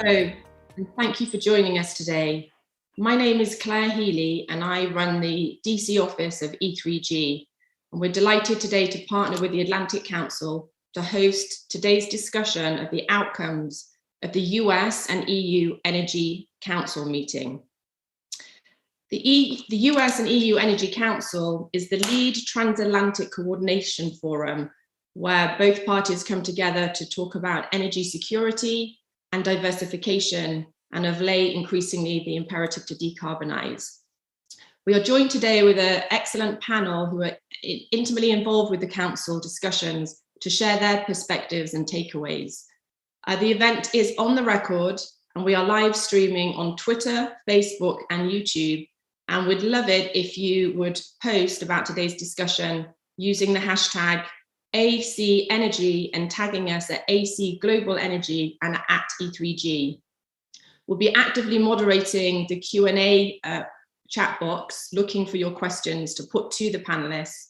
Hello, and thank you for joining us today. My name is Claire Healy, and I run the DC office of E3G. And we're delighted today to partner with the Atlantic Council to host today's discussion of the outcomes of the US and EU Energy Council meeting. The US and EU Energy Council is the lead transatlantic coordination forum where both parties come together to talk about energy security and diversification, and of late, increasingly, the imperative to decarbonize. We are joined today with an excellent panel who are intimately involved with the Council discussions to share their perspectives and takeaways. The event is on the record, and we are live streaming on Twitter, Facebook, and YouTube, and we'd love it if you would post about today's discussion using the hashtag AC Energy and tagging us at AC Global Energy and at E3G. We'll be actively moderating the Q&A chat box, looking for your questions to put to the panelists.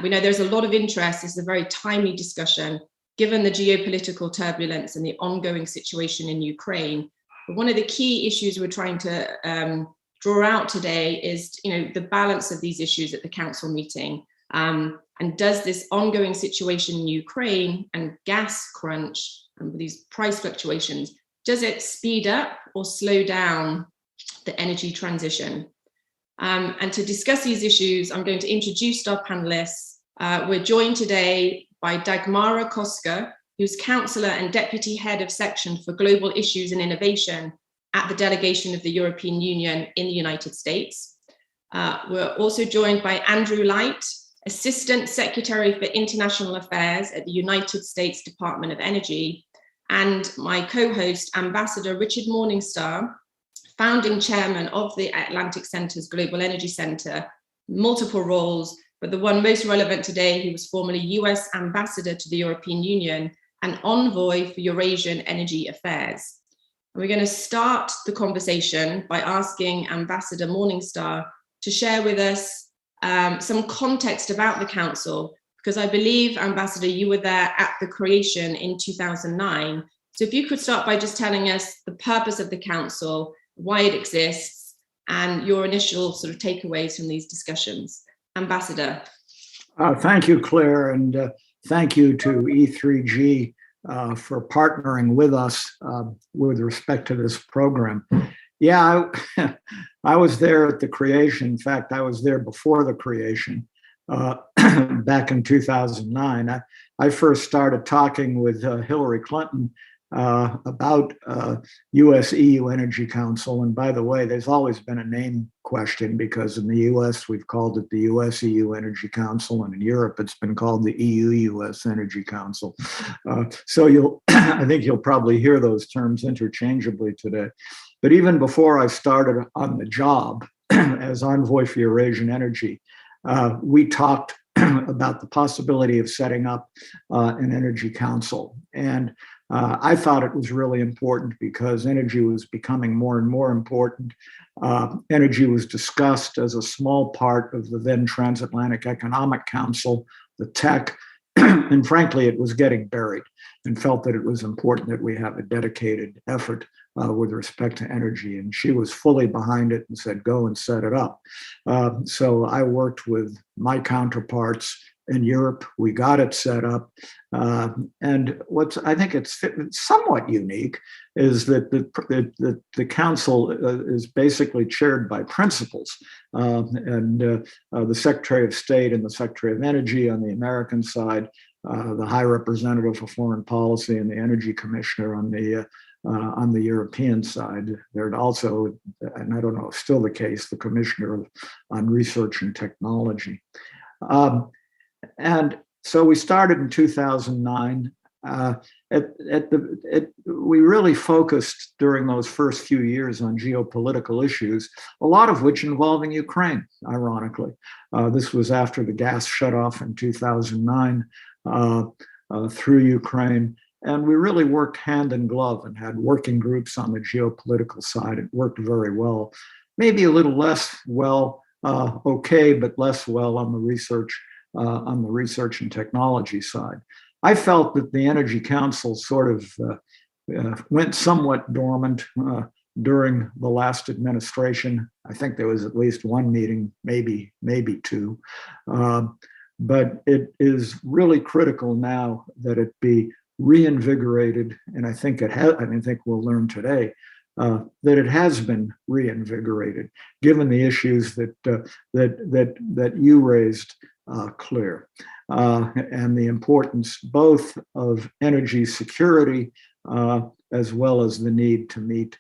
We know there's a lot of interest. This is a very timely discussion, given the geopolitical turbulence and the ongoing situation in Ukraine. But one of the key issues we're trying to draw out today is, the balance of these issues at the council meeting. And does this ongoing situation in Ukraine and gas crunch and these price fluctuations, does it speed up or slow down the energy transition? And to discuss these issues, I'm going to introduce our panelists. We're joined today by Dagmara Koska, who's Councillor and Deputy Head of Section for Global Issues and Innovation at the Delegation of the European Union in the United States. We're also joined by Andrew Light, Assistant Secretary for International Affairs at the United States Department of Energy, and my co-host, Ambassador Richard Morningstar, founding chairman of the Atlantic Centre's Global Energy Center, multiple roles, but the one most relevant today, he was formerly US Ambassador to the European Union and Envoy for Eurasian Energy Affairs. And we're going to start the conversation by asking Ambassador Morningstar to share with us some context about the Council, because I believe, Ambassador, you were there at the creation in 2009. So if you could start by just telling us the purpose of the Council, why it exists, and your initial sort of takeaways from these discussions. Ambassador. Thank you, Claire, and thank you to E3G for partnering with us with respect to this program. Yeah, I was there at the creation. In fact, I was there before the creation back in 2009. I first started talking with Hillary Clinton about US-EU Energy Council. And by the way, there's always been a name question, because in the US, we've called it the US-EU Energy Council, and in Europe, it's been called the EU-US Energy Council. So I think you'll probably hear those terms interchangeably today. But even before I started on the job as Envoy for Eurasian Energy, we talked about the possibility of setting up an energy council. And I thought it was really important because energy was becoming more and more important. Energy was discussed as a small part of the then Transatlantic Economic Council, the TEC, and frankly, it was getting buried, and felt that it was important that we have a dedicated effort with respect to energy. And she was fully behind it and said, go and set it up. So I worked with my counterparts in Europe. We got it set up. And I think it's somewhat unique is that the council is basically chaired by principals. And the Secretary of State and the Secretary of Energy on the American side, the High Representative for Foreign Policy and the Energy Commissioner on the European side. There's also, and I don't know if still the case, the Commissioner on Research and Technology. And so we started in 2009. We really focused during those first few years on geopolitical issues, a lot of which involving Ukraine, ironically. This was after the gas shut off in 2009 through Ukraine. And we really worked hand in glove and had working groups on the geopolitical side. It worked very well, maybe a little less well, okay, but less well on the research and technology side. I felt that the Energy Council sort of went somewhat dormant during the last administration. I think there was at least one meeting, maybe two. But it is really critical now that it be reinvigorated, and I think we'll learn today that it has been reinvigorated, given the issues that you raised, Claire, and the importance both of energy security as well as the need to meet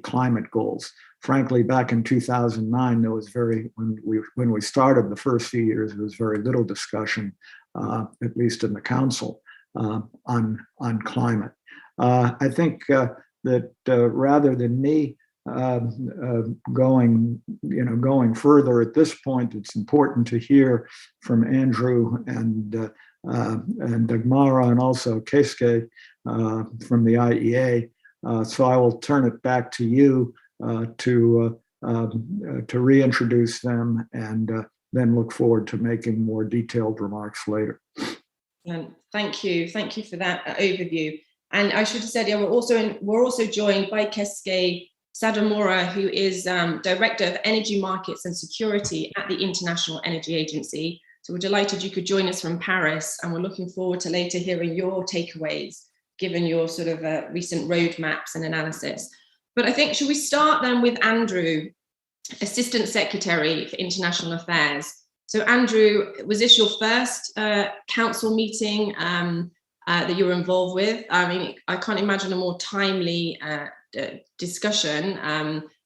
climate goals. Frankly, back in 2009, there was when we started the first few years, there was very little discussion, at least in the council, on climate. I think that rather than me going further at this point, it's important to hear from Andrew and Dagmara and also Keisuke from the IEA. So I will turn it back to you to reintroduce them, and then look forward to making more detailed remarks later. Thank you for that overview. And I should have said, yeah, we're also joined by Keisuke Sadamura, who is Director of Energy Markets and Security at the International Energy Agency. So we're delighted you could join us from Paris, and we're looking forward to later hearing your takeaways, given your sort of recent roadmaps and analysis. But I think, should we start then with Andrew, Assistant Secretary for International Affairs? So Andrew, was this your first council meeting that you were involved with? I mean, I can't imagine a more timely discussion.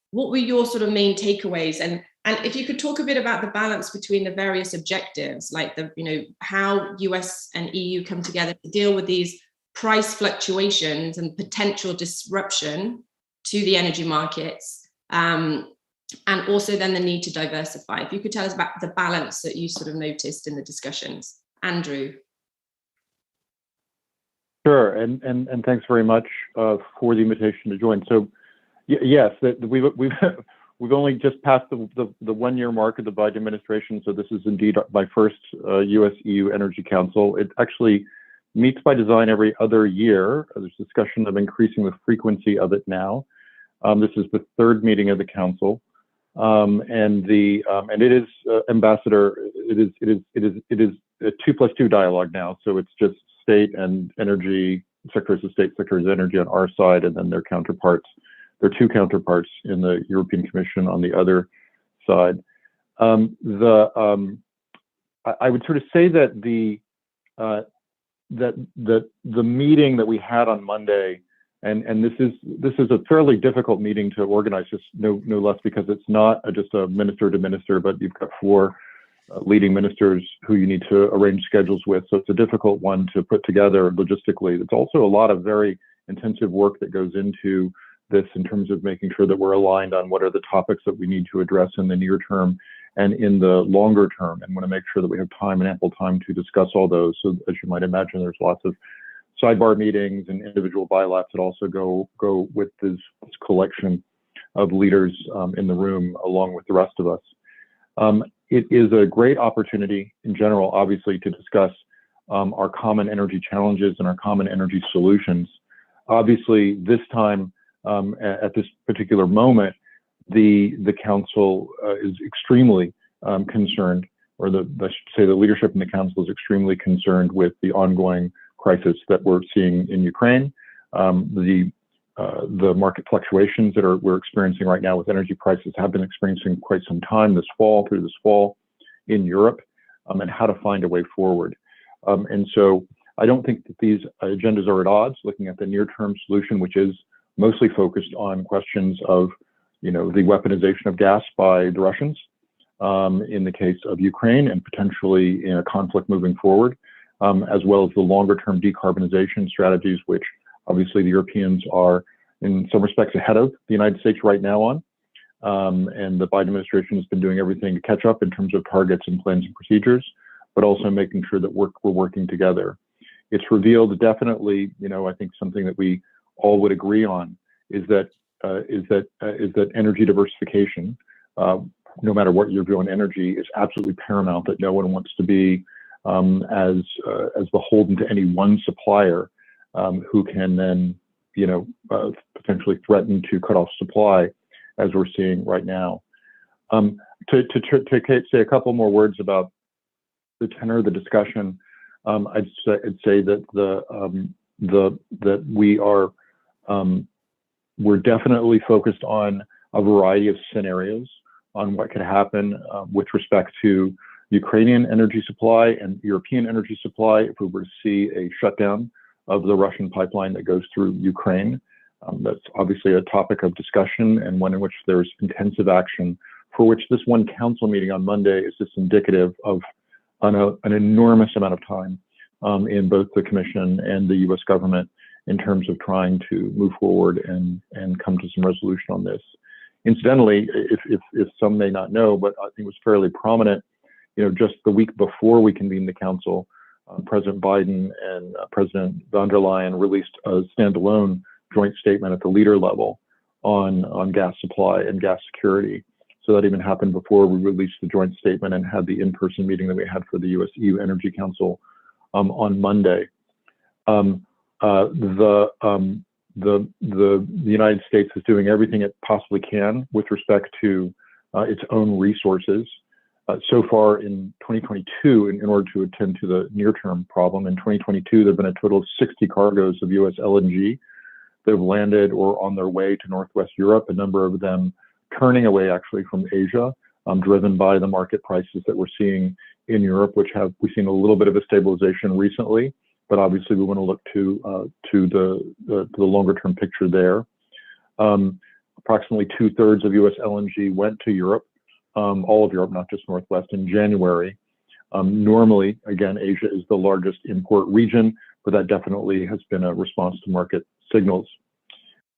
What were your sort of main takeaways? And if you could talk a bit about the balance between the various objectives, like how US and EU come together to deal with these price fluctuations and potential disruption to the energy markets, and also then the need to diversify. If you could tell us about the balance that you sort of noticed in the discussions. Andrew. Sure, and thanks very much for the invitation to join. So yes, we've only just passed the 1 year mark of the Biden administration, so this is indeed my first US-EU Energy Council. It actually meets by design every other year. There's discussion of increasing the frequency of it now. This is the third meeting of the council, and it is Ambassador. It is a 2+2 dialogue now. So it's just state and energy secretaries of state, secretaries of energy on our side, and then their two counterparts in the European Commission on the other side. I would sort of say that the meeting that we had on Monday, and this is a fairly difficult meeting to organize, just no less because it's not just a minister to minister, but you've got four leading ministers who you need to arrange schedules with. So it's a difficult one to put together logistically. It's also a lot of very intensive work that goes into this in terms of making sure that we're aligned on what are the topics that we need to address in the near term and in the longer term, and want to make sure that we have time and ample time to discuss all those. So as you might imagine, there's lots of sidebar meetings and individual bilats that also go with this collection of leaders in the room along with the rest of us. It is a great opportunity in general, obviously, to discuss our common energy challenges and our common energy solutions. Obviously, this time, at this particular moment, the council is extremely concerned, or I should say the leadership in the council is extremely concerned with the ongoing crisis that we're seeing in Ukraine, the market fluctuations that we're experiencing right now with energy prices have been experiencing quite some time through this fall in Europe, and how to find a way forward. And so I don't think that these agendas are at odds, looking at the near-term solution, which is mostly focused on questions of, the weaponization of gas by the Russians in the case of Ukraine, and potentially in a conflict moving forward, as well as the longer-term decarbonization strategies, which obviously the Europeans are in some respects ahead of the United States right now on. And the Biden administration has been doing everything to catch up in terms of targets and plans and procedures, but also making sure that we're working together. It's revealed definitely, I think something that we all would agree on is that energy diversification, no matter what your view on energy, is absolutely paramount. That no one wants to be as beholden to any one supplier who can then potentially threaten to cut off supply, as we're seeing right now. To say a couple more words about the tenor of the discussion, I'd say that we're definitely focused on a variety of scenarios on what could happen with respect to Ukrainian energy supply and European energy supply if we were to see a shutdown of the Russian pipeline that goes through Ukraine. That's obviously a topic of discussion and one in which there's intensive action, for which this one council meeting on Monday is just indicative of an enormous amount of time in both the Commission and the US government in terms of trying to move forward and come to some resolution on this. Incidentally, if some may not know, but I think it was fairly prominent, just the week before we convened the council, President Biden and President von der Leyen released a standalone joint statement at the leader level on gas supply and gas security. So that even happened before we released the joint statement and had the in-person meeting that we had for the US-EU Energy Council on Monday. The United States is doing everything it possibly can with respect to its own resources. So far in 2022, in order to attend to the near-term problem, in 2022, there have been a total of 60 cargoes of US LNG that have landed or on their way to Northwest Europe, a number of them turning away actually from Asia, driven by the market prices that we're seeing in Europe, which we've seen a little bit of a stabilization recently, but obviously we want to look to the longer-term picture there. Approximately 2/3 of US LNG went to Europe, all of Europe, not just Northwest, in January. Normally, again, Asia is the largest import region, but that definitely has been a response to market signals.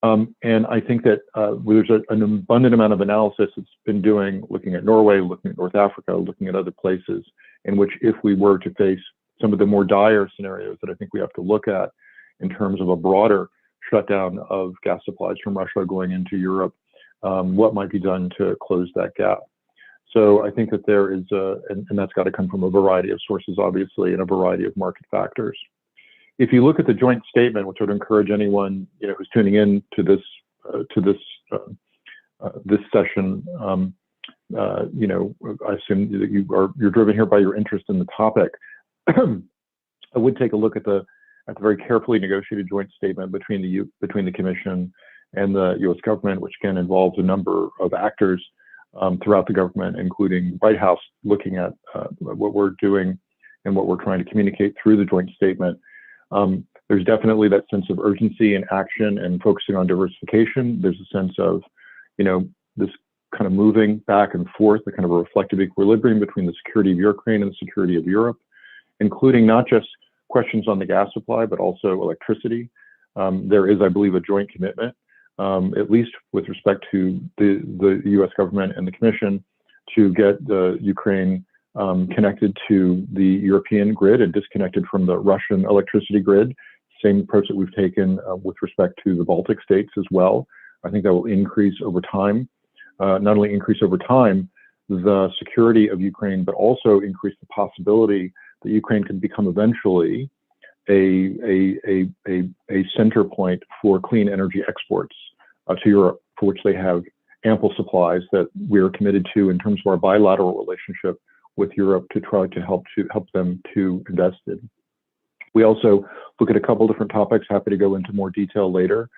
And I think that there's an abundant amount of analysis that's been looking at Norway, looking at North Africa, looking at other places, in which if we were to face some of the more dire scenarios that I think we have to look at in terms of a broader shutdown of gas supplies from Russia going into Europe, what might be done to close that gap. So I think that there is, and that's got to come from a variety of sources, obviously, and a variety of market factors. If you look at the joint statement, which I would encourage anyone who's tuning in to this session, I assume that you're driven here by your interest in the topic. I would take a look at the very carefully negotiated joint statement between the Commission and the U.S. government, which again involves a number of actors throughout the government, including White House, looking at what we're doing and what we're trying to communicate through the joint statement. There's definitely that sense of urgency and action and focusing on diversification. There's a sense of, this kind of moving back and forth, the kind of a reflective equilibrium between the security of Ukraine and the security of Europe, including not just questions on the gas supply, but also electricity. There is, I believe, a joint commitment, at least with respect to the U.S. government and the Commission, to get the Ukraine connected to the European grid and disconnected from the Russian electricity grid. Same approach that we've taken with respect to the Baltic states as well. I think that will increase over time, not only increase over time the security of Ukraine, but also increase the possibility that Ukraine can become eventually a center point for clean energy exports to Europe, for which they have ample supplies that we are committed to in terms of our bilateral relationship with Europe to try to help them to invest in. We also look at a couple different topics, happy to go into more detail later,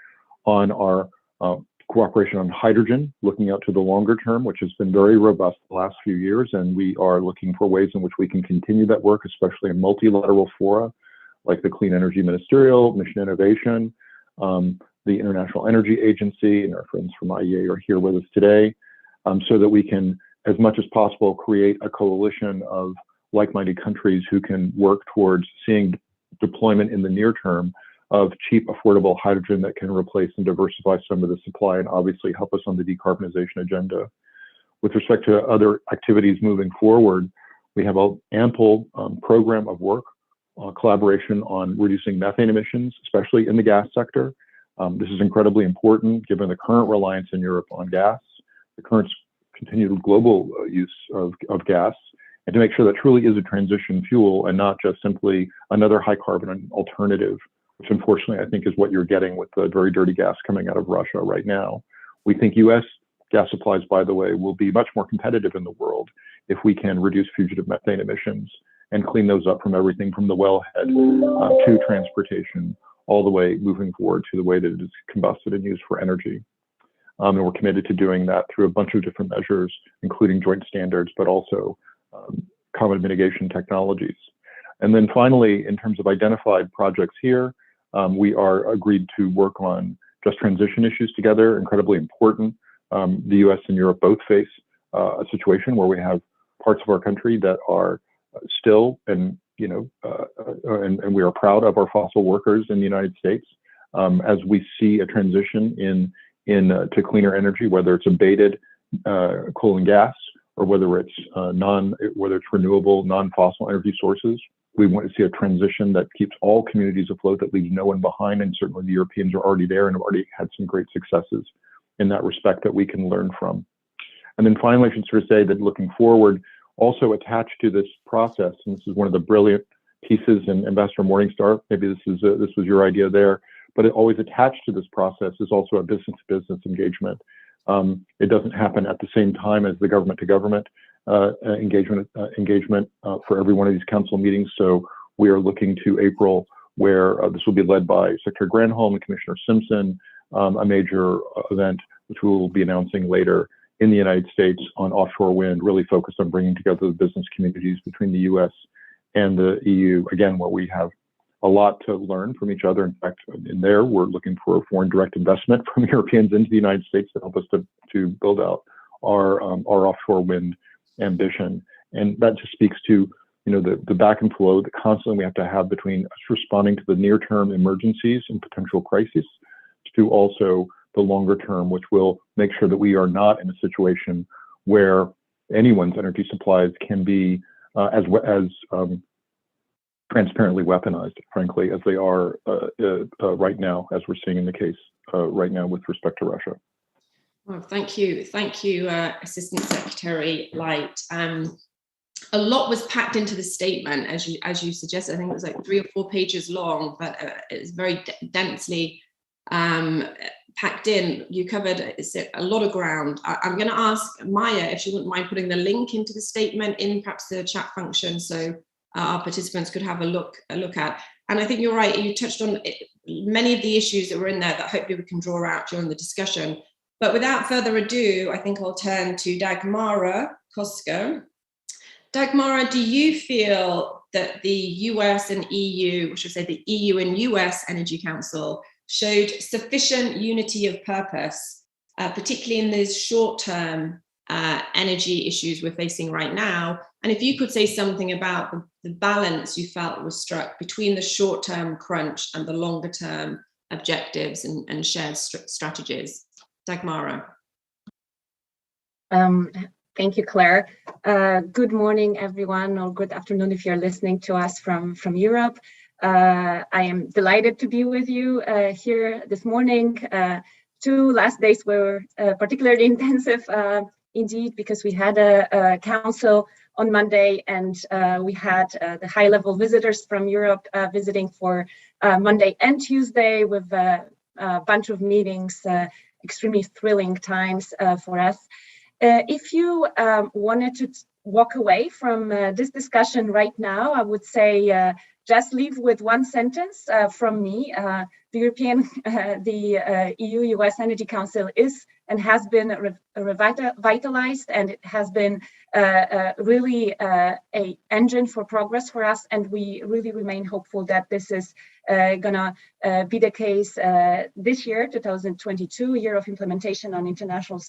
on our cooperation on hydrogen, looking out to the longer term, which has been very robust the last few years, and we are looking for ways in which we can continue that work, especially in multilateral fora, like the Clean Energy Ministerial, Mission Innovation, the International Energy Agency, and our friends from IEA are here with us today, so that we can, as much as possible, create a coalition of like-minded countries who can work towards seeing deployment in the near term of cheap, affordable hydrogen that can replace and diversify some of the supply and obviously help us on the decarbonization agenda. With respect to other activities moving forward, we have an ample program of work, collaboration on reducing methane emissions, especially in the gas sector. This is incredibly important given the current reliance in Europe on gas, the current continued global use of gas, and to make sure that truly is a transition fuel and not just simply another high carbon alternative which unfortunately I think is what you're getting with the very dirty gas coming out of Russia right now. We think U.S. gas supplies, by the way, will be much more competitive in the world if we can reduce fugitive methane emissions and clean those up from everything from the wellhead to transportation, all the way moving forward to the way that it is combusted and used for energy. And we're committed to doing that through a bunch of different measures, including joint standards, but also common mitigation technologies. And then finally, in terms of identified projects here, we are agreed to work on just transition issues together, incredibly important. The US and Europe both face a situation where we have parts of our country that are still, and we are proud of our fossil workers in the United States. As we see a transition to cleaner energy, whether it's abated coal and gas, or whether it's renewable, non-fossil energy sources, we want to see a transition that keeps all communities afloat, that leaves no one behind. And certainly the Europeans are already there and have already had some great successes in that respect that we can learn from. And then finally, I should sort of say that looking forward, also attached to this process, and this is one of the brilliant pieces in Ambassador Morningstar, maybe this was your idea there, but it always attached to this process is also a business-to-business engagement. It doesn't happen at the same time as the government-to-government engagement for every one of these council meetings. So we are looking to April, where this will be led by Secretary Granholm and Commissioner Simpson, a major event which we will be announcing later in the United States on offshore wind, really focused on bringing together the business communities between the US and the EU, again, where we have a lot to learn from each other. In fact, in there, we're looking for foreign direct investment from Europeans into the United States to help us to build out our offshore wind ambition. And that just speaks to the back and flow that constantly we have to have between us responding to the near-term emergencies and potential crises, to also the longer term, which will make sure that we are not in a situation where anyone's energy supplies can be as transparently weaponized, frankly, as they are right now, as we're seeing in the case right now with respect to Russia. Well, thank you, Assistant Secretary Light. A lot was packed into the statement, as you suggested. I think it was like 3 or 4 pages long, but it's very densely packed in. You covered a lot of ground. I'm going to ask Maya if she wouldn't mind putting the link into the statement in perhaps the chat function, so our participants could have a look at. And I think you're right, you touched on many of the issues that were in there that hopefully we can draw out during the discussion. But without further ado, I think I'll turn to Dagmara Kosko. Dagmara, do you feel that the US and EU, or should I say the EU and US Energy Council, showed sufficient unity of purpose, particularly in these short-term energy issues we're facing right now? And if you could say something about the balance you felt was struck between the short-term crunch and the longer-term objectives and shared strategies. Dagmara. Thank you, Claire. Good morning, everyone, or good afternoon if you're listening to us from Europe. I am delighted to be with you here this morning. 2 last days were particularly intensive indeed, because we had a council on Monday, and we had the high-level visitors from Europe visiting for Monday and Tuesday, with a bunch of meetings, extremely thrilling times for us. If you wanted to walk away from this discussion right now, I would say just leave with one sentence from me. The EU-US Energy Council is and has been revitalized, and it has been really an engine for progress for us, and we really remain hopeful that this is gonna be the case this year, 2022, year of implementation on international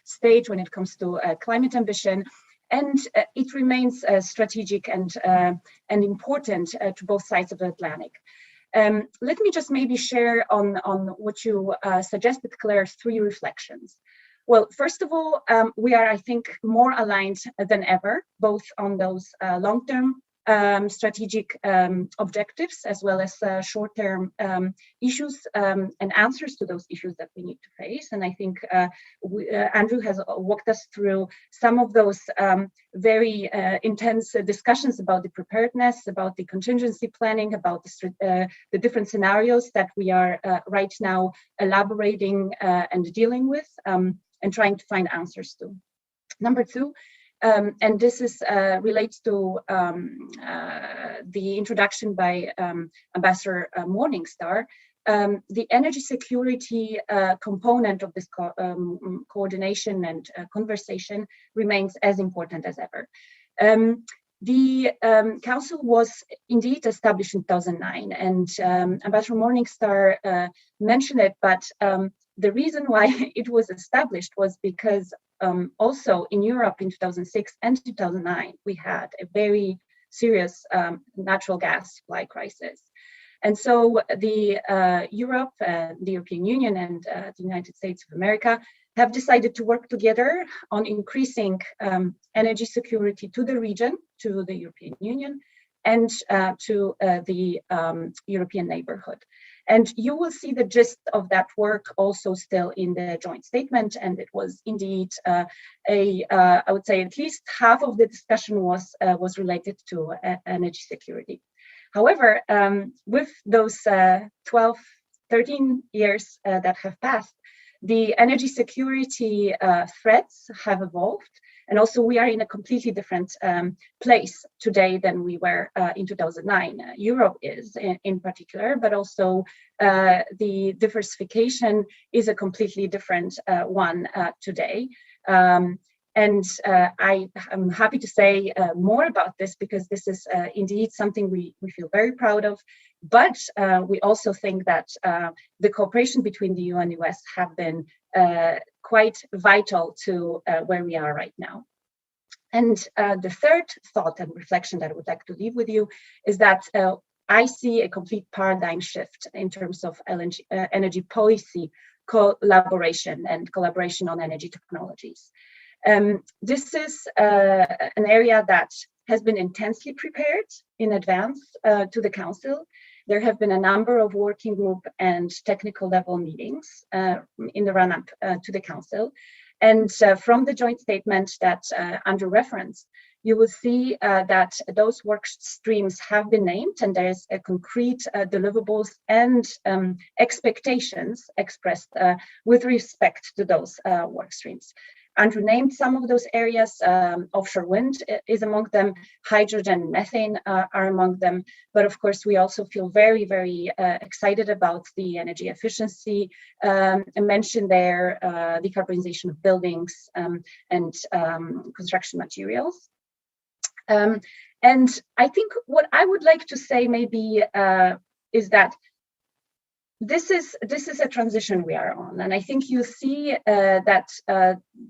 stage when it comes to climate ambition. And it remains strategic and important to both sides of the Atlantic. Let me just maybe share on what you suggested, Claire, 3 reflections. Well, first of all, we are, I think, more aligned than ever, both on those long-term strategic objectives, as well as short-term issues and answers to those issues that we need to face. And I think Andrew has walked us through some of those very intense discussions about the preparedness, about the contingency planning, about the different scenarios that we are right now elaborating and dealing with, and trying to find answers to. Number two, and this is relates to the introduction by Ambassador Morningstar. The energy security component of this coordination and conversation remains as important as ever. The Council was indeed established in 2009, and Ambassador Morningstar mentioned it, but the reason why it was established was because also in Europe in 2006 and 2009, we had a very serious natural gas supply crisis. And so the Europe, the European Union and the United States of America have decided to work together on increasing energy security to the region, to the European Union, and to the European neighborhood. And you will see the gist of that work also still in the joint statement. And it was indeed I would say at least half of the discussion was related to energy security. However, with those 12, 13 years that have passed, the energy security threats have evolved. And also we are in a completely different place today than we were in 2009. Europe is in particular, but also the diversification is a completely different one today. And I am happy to say more about this, because this is indeed something we feel very proud of. But we also think that the cooperation between the EU and the US have been quite vital to where we are right now. And the third thought and reflection that I would like to leave with you is that I see a complete paradigm shift in terms of energy policy collaboration and collaboration on energy technologies. This is an area that has been intensely prepared in advance to the Council. There have been a number of working group and technical level meetings in the run-up to the Council. And from the joint statement that Andrew referenced, you will see that those work streams have been named, and there's a concrete deliverables and expectations expressed with respect to those work streams. Andrew named some of those areas. Offshore wind is among them. Hydrogen and methane are among them. But of course, we also feel very, very excited about the energy efficiency. I mentioned there decarbonization of buildings and construction materials. And I think what I would like to say maybe is that this is a transition we are on, and I think you see that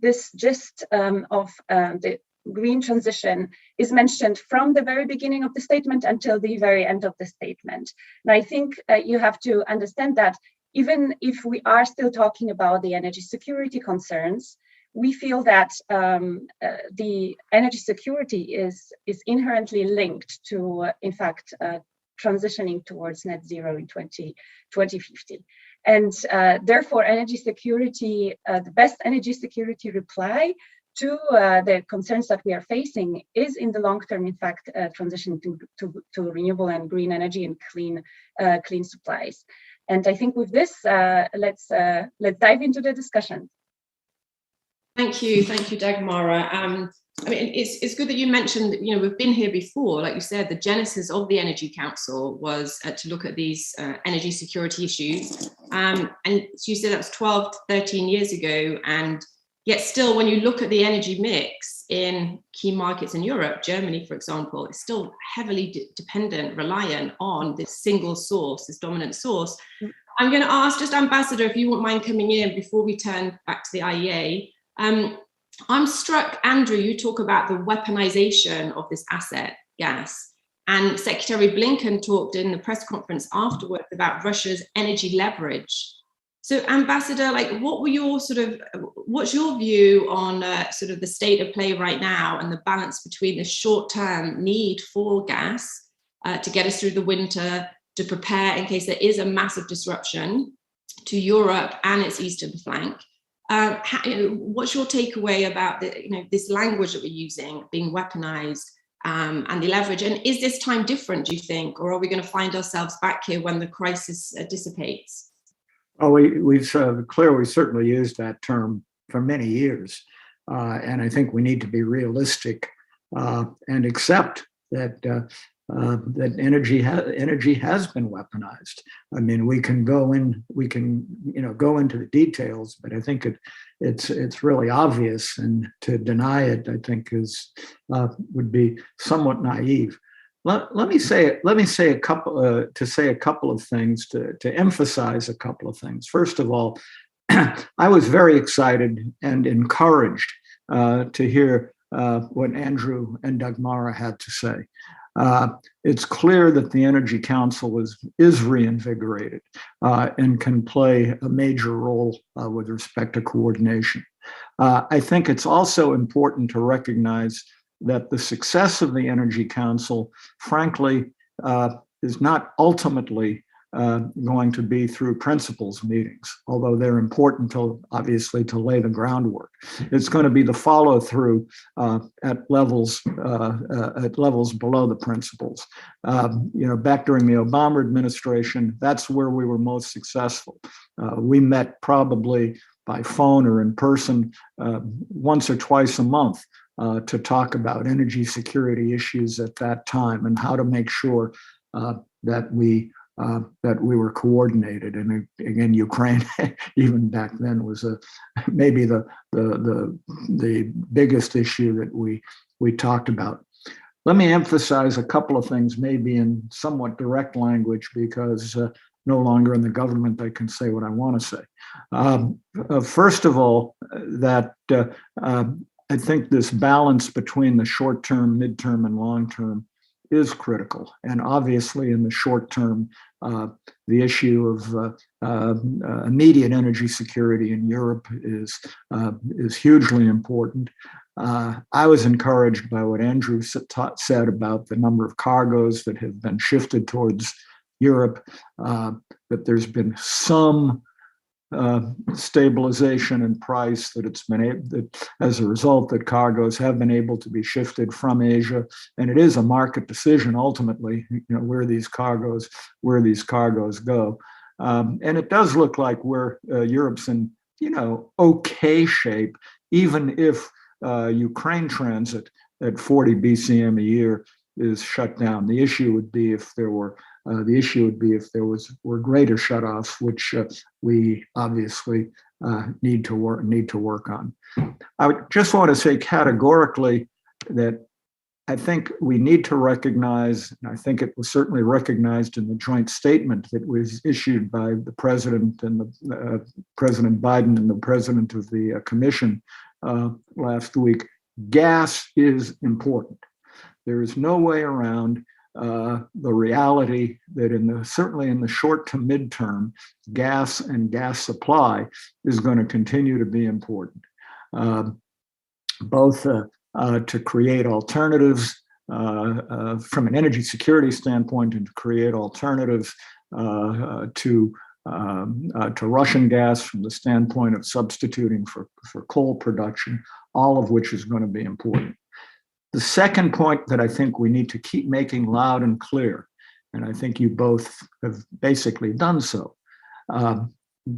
this gist of the green transition is mentioned from the very beginning of the statement until the very end of the statement. And I think you have to understand that even if we are still talking about the energy security concerns, we feel that the energy security is inherently linked to, in fact, transitioning towards net zero in 2050. And therefore, energy security, the best energy security reply to the concerns that we are facing is in the long term, in fact, transition to renewable and green energy and clean supplies. And I think with this, let's dive into the discussion. Thank you, Dagmara. I mean, it's good that you mentioned that, we've been here before. Like you said, the genesis of the Energy Council was to look at these energy security issues. And you said that was 12, 13 years ago. And yet still, when you look at the energy mix in key markets in Europe, Germany, for example, is still heavily dependent, reliant on this single source, this dominant source. I'm going to ask just Ambassador, if you wouldn't mind coming in before we turn back to the IEA. I'm struck, Andrew, you talk about the weaponization of this asset, gas. And Secretary Blinken talked in the press conference afterwards about Russia's energy leverage. So, Ambassador, like, what's your view on sort of the state of play right now and the balance between the short-term need for gas to get us through the winter, to prepare in case there is a massive disruption to Europe and its eastern flank? What's your takeaway about this language that we're using being weaponized and the leverage? And is this time different, do you think, or are we going to find ourselves back here when the crisis dissipates? Oh, we've Claire, we certainly used that term for many years. And I think we need to be realistic and accept that that energy has been weaponized. I mean, we can go into the details, but I think it's really obvious, and to deny it, I think, would be somewhat naive. Let me say a couple of things to emphasize a couple of things. First of all, I was very excited and encouraged to hear what Andrew and Dagmara had to say. It's clear that the Energy Council is reinvigorated and can play a major role with respect to coordination. I think it's also important to recognize that the success of the Energy Council, frankly, is not ultimately going to be through principals meetings, although they're important obviously to lay the groundwork. It's going to be the follow through at levels below the principals. Back during the Obama administration, that's where we were most successful. We met probably by phone or in person once or twice a month to talk about energy security issues at that time and how to make sure that we were coordinated. And again, Ukraine, even back then, was maybe the biggest issue that we talked about. Let me emphasize a couple of things, maybe in somewhat direct language, because no longer in the government I can say what I want to say. First of all, that I think this balance between the short term, midterm, and long term is critical. And obviously, in the short term, the issue of immediate energy security in Europe is hugely important. I was encouraged by what Andrew said about the number of cargoes that have been shifted towards Europe, that there's been some stabilization in price, that as a result that cargoes have been able to be shifted from Asia, and it is a market decision ultimately, where these cargoes go, and it does look like Europe's in okay shape, even if Ukraine transit at 40 BCM a year is shut down. The issue would be if there were greater shutoffs, which we obviously need to work on. I would just want to say categorically that I think we need to recognize, and I think it was certainly recognized in the joint statement that was issued by the president and President Biden and the president of the Commission last week. Gas is important. There is no way around the reality that certainly in the short to midterm, gas and gas supply is going to continue to be important, both to create alternatives from an energy security standpoint, and to create alternatives to Russian gas from the standpoint of substituting for coal production, all of which is going to be important. The second point that I think we need to keep making loud and clear, and I think you both have basically done so,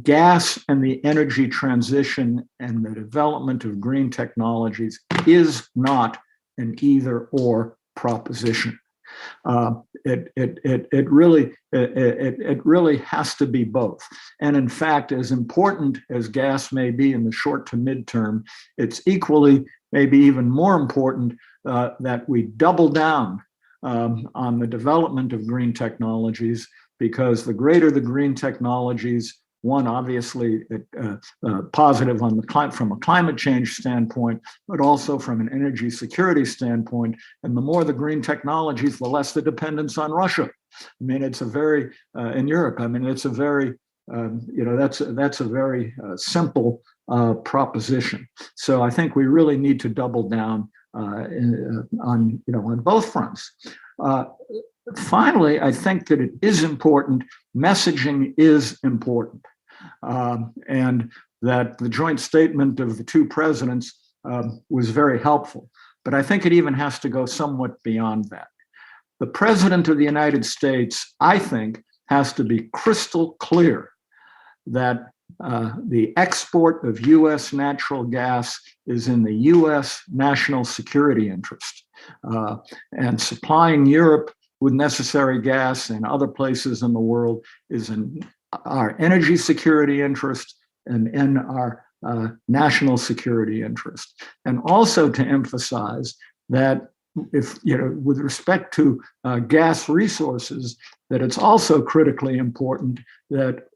gas and the energy transition and the development of green technologies is not an either-or proposition. It really has to be both. And in fact, as important as gas may be in the short to midterm, it's equally, maybe even more important, that we double down on the development of green technologies, because the greater the green technologies, one, obviously positive from a climate change standpoint, but also from an energy security standpoint. And the more the green technologies, the less the dependence on Russia. I mean, it's a very, in Europe, I mean, it's a very that's a very simple proposition. So I think we really need to double down on both fronts. Finally, I think that it is important. Messaging is important, and that the joint statement of the two presidents was very helpful. But I think it even has to go somewhat beyond that. The President of the United States, I think, has to be crystal clear that the export of U.S. natural gas is in the U.S. national security interest, and supplying Europe with necessary gas and other places in the world is in our energy security interest and in our national security interest. And also to emphasize that if, with respect to gas resources, that it's also critically important that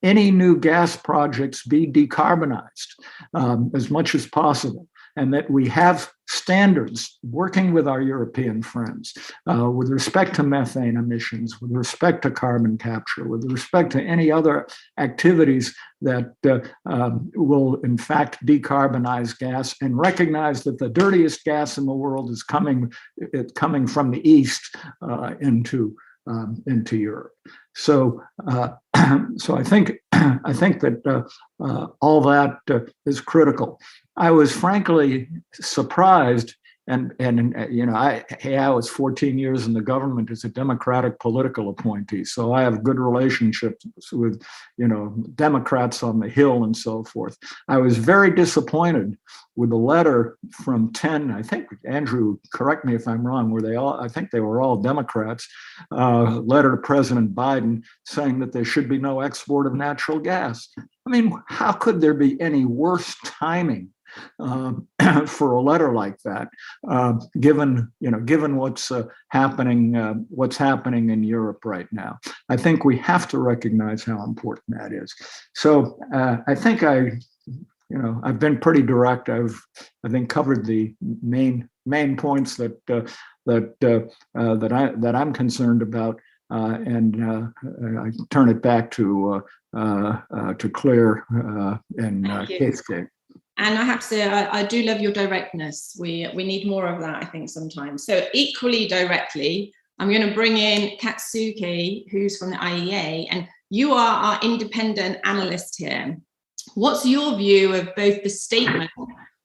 any new gas projects be decarbonized as much as possible, and that we have standards working with our European friends with respect to methane emissions, with respect to carbon capture, with respect to any other activities that will in fact decarbonize gas, and recognize that the dirtiest gas in the world is coming from the east into Europe. So I think that all that is critical. I was frankly surprised, and I was 14 years in the government as a Democratic political appointee, so I have good relationships with Democrats on the Hill and so forth. I was very disappointed with the letter from 10, I think, Andrew, correct me if I'm wrong, I think they were all Democrats, letter to President Biden saying that there should be no export of natural gas. I mean, how could there be any worse timing for a letter like that, given what's happening in Europe right now? I think we have to recognize how important that is. So I think I've been pretty direct. I've covered the main points that I'm concerned about, and I turn it back to Claire and Keisuke. And I have to say, I do love your directness. We need more of that, I think, sometimes. So equally directly, I'm going to bring in Keisuke, who's from the IEA, and you are our independent analyst here. What's your view of both the statement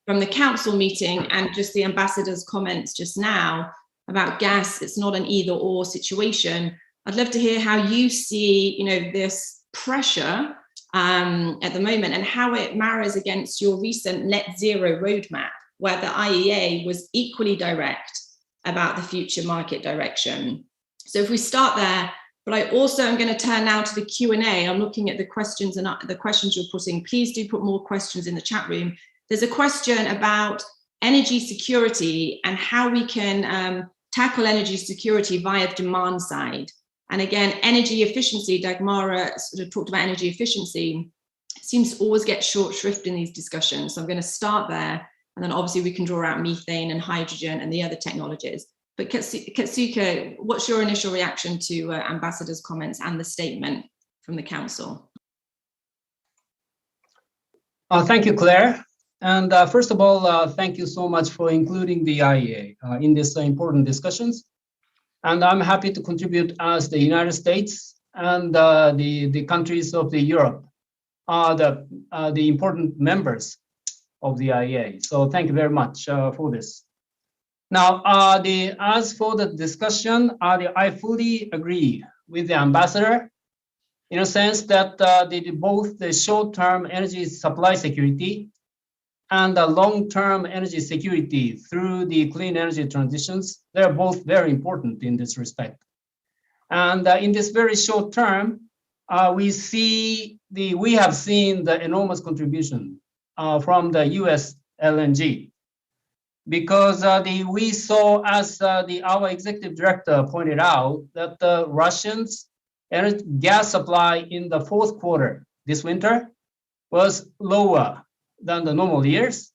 from the council meeting and just the ambassador's comments just now about gas? It's not an either or situation. I'd love to hear how you see, this pressure at the moment, and how it marries against your recent net zero roadmap, where the IEA was equally direct about the future market direction. So if we start there, but I also am going to turn now to the Q&A. I'm looking at the questions and the questions you're putting. Please do put more questions in the chat room. There's a question about energy security and how we can tackle energy security via demand side. And again, energy efficiency, Dagmara sort of talked about energy efficiency, seems to always get short shrift in these discussions. So I'm going to start there, and then obviously we can draw out methane and hydrogen and the other technologies. But Keisuke, what's your initial reaction to Ambassador's comments and the statement from the Council? Thank you, Claire. And first of all, thank you so much for including the IEA in these important discussions. And I'm happy to contribute as the United States and the countries of Europe are the important members of the IEA. So thank you very much for this. Now, as for the discussion, I fully agree with the ambassador in a sense that both the short-term energy supply security and the long-term energy security through the clean energy transitions, they're both very important in this respect. And in this very short term, we have seen the enormous contribution from the US LNG, because we saw, as our executive director pointed out, that the Russians' gas supply in the fourth quarter this winter was lower than the normal years,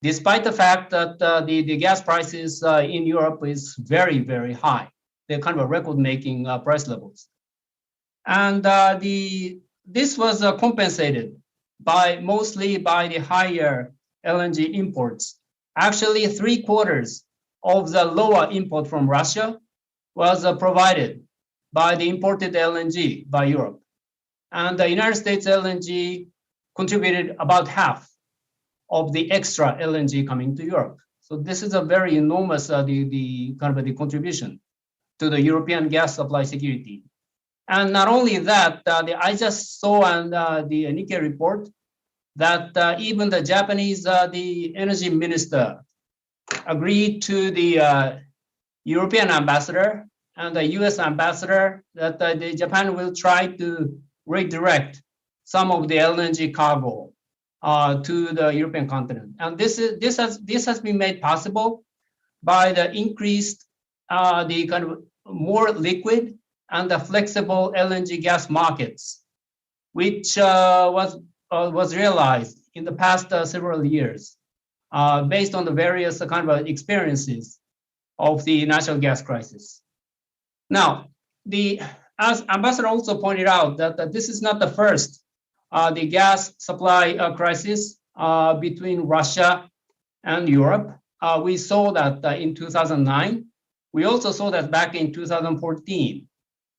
despite the fact that the gas prices in Europe is very, very high. They're kind of record-making price levels. And this was compensated mostly by the higher LNG imports. Actually, 3/4 of the lower import from Russia was provided by the imported LNG by Europe. And the United States LNG contributed about half of the extra LNG coming to Europe. So this is a very enormous the contribution to the European gas supply security. And not only that, I just saw on the Nikkei report that even the Japanese the energy minister agreed to the European ambassador and the US ambassador that the Japan will try to redirect some of the LNG cargo to the European continent. And this has been made possible by the increased the kind of more liquid and the flexible LNG gas markets, which was realized in the past several years based on the various kind of experiences of the natural gas crisis. Now, as Ambassador also pointed out that this is not the first the gas supply crisis between Russia and Europe. We saw that in 2009. We also saw that back in 2014.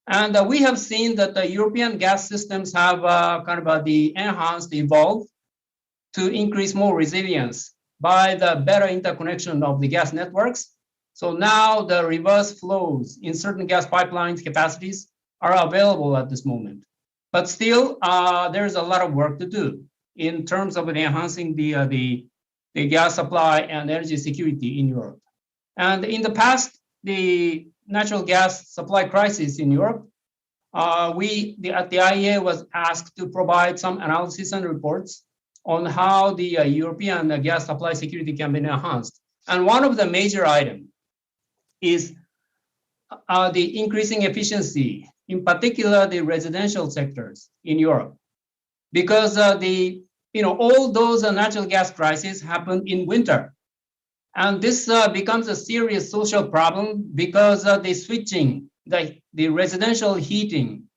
And we have seen that the European gas systems have evolved to increase more resilience by the better interconnection of the gas networks. So now the reverse flows in certain gas pipelines capacities are available at this moment. But still, there's a lot of work to do in terms of enhancing the gas supply and energy security in Europe. And in the past, the natural gas supply crisis in Europe, at the IEA was asked to provide some analysis and reports on how the European gas supply security can be enhanced. And one of the major items is the increasing efficiency, in particular the residential sectors in Europe, because all those natural gas crises happen in winter. And this becomes a serious social problem because the switching, the residential heating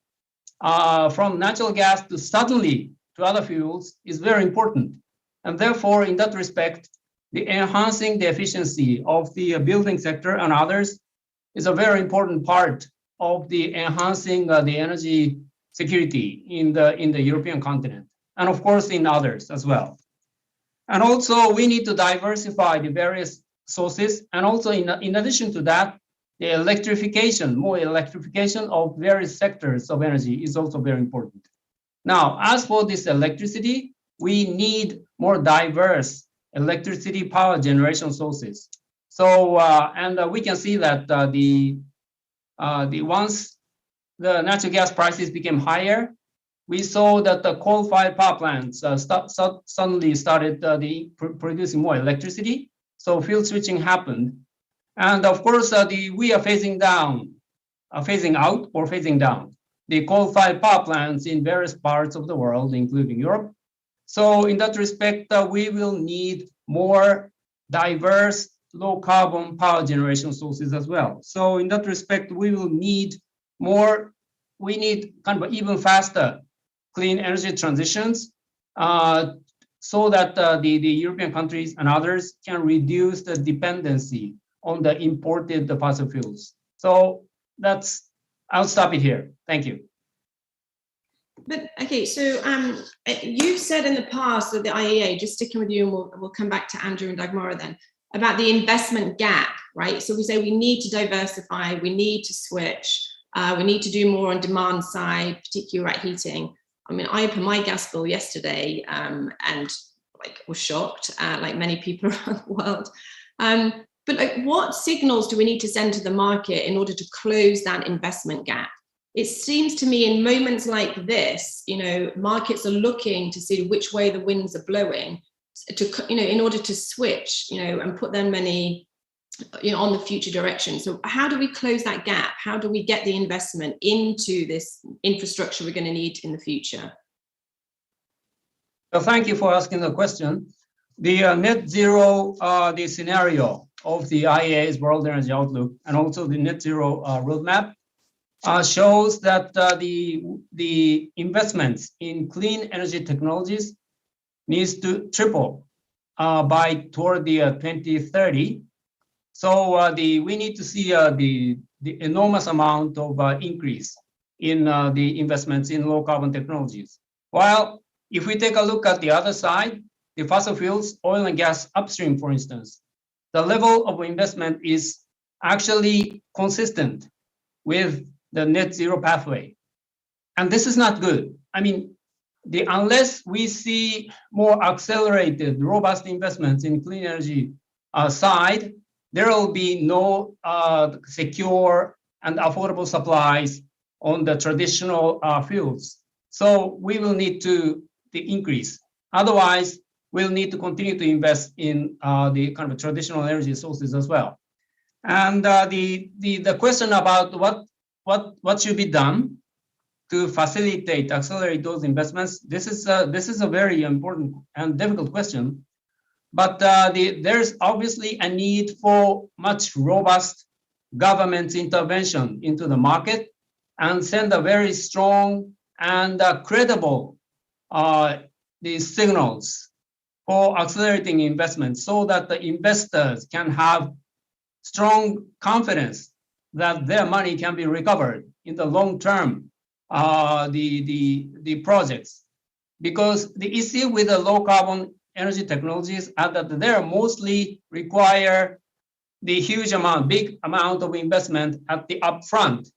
from natural gas to suddenly to other fuels is very important. And therefore, in that respect, the enhancing the efficiency of the building sector and others is a very important part of the enhancing the energy security in the European continent, and of course in others as well. And also we need to diversify the various sources, and also in addition to that, the more electrification of various sectors of energy is also very important. Now, as for this electricity, we need more diverse electricity power generation sources. So, we can see that once the natural gas prices became higher, we saw that the coal-fired power plants suddenly started producing more electricity. So field switching happened. And of course, we are phasing out the coal-fired power plants in various parts of the world, including Europe. So in that respect, we will need more diverse low-carbon power generation sources as well. So in that respect, we need kind of even faster clean energy transitions so that the European countries and others can reduce the dependency on the imported fossil fuels. So I'll stop it here. Thank you. But okay, so you've said in the past that the IEA, just sticking with you, and we'll come back to Andrew and Dagmara then, about the investment gap, right? So we say we need to diversify, we need to switch, we need to do more on demand side, particularly at heating. I mean, I opened my gas bill yesterday and was shocked, like many people around the world. But what signals do we need to send to the market in order to close that investment gap? It seems to me in moments like this, markets are looking to see which way the winds are blowing, in order to switch, and put their money, on the future direction. So how do we close that gap? How do we get the investment into this infrastructure we're going to need in the future? Well, thank you for asking the question. The net zero, the scenario of the IEA's World Energy Outlook, and also the net zero roadmap shows that the investments in clean energy technologies needs to triple by toward the 2030. So we need to see the enormous amount of increase in the investments in low carbon technologies. While if we take a look at the other side, the fossil fuels, oil and gas upstream, for instance, the level of investment is actually consistent with the net zero pathway. And this is not good. I mean, unless we see more accelerated, robust investments in clean energy side, there will be no secure and affordable supplies on the traditional fuels. So we will need to increase. Otherwise, we'll need to continue to invest in the kind of traditional energy sources as well. And the question about what should be done to facilitate, accelerate those investments, this is a very important and difficult question. But there's obviously a need for much robust government intervention into the market and send a very strong and credible these signals for accelerating investment so that the investors can have strong confidence that their money can be recovered in the long term, the projects. Because the issue with the low carbon energy technologies are that they mostly require the big amount of investment at the upfront.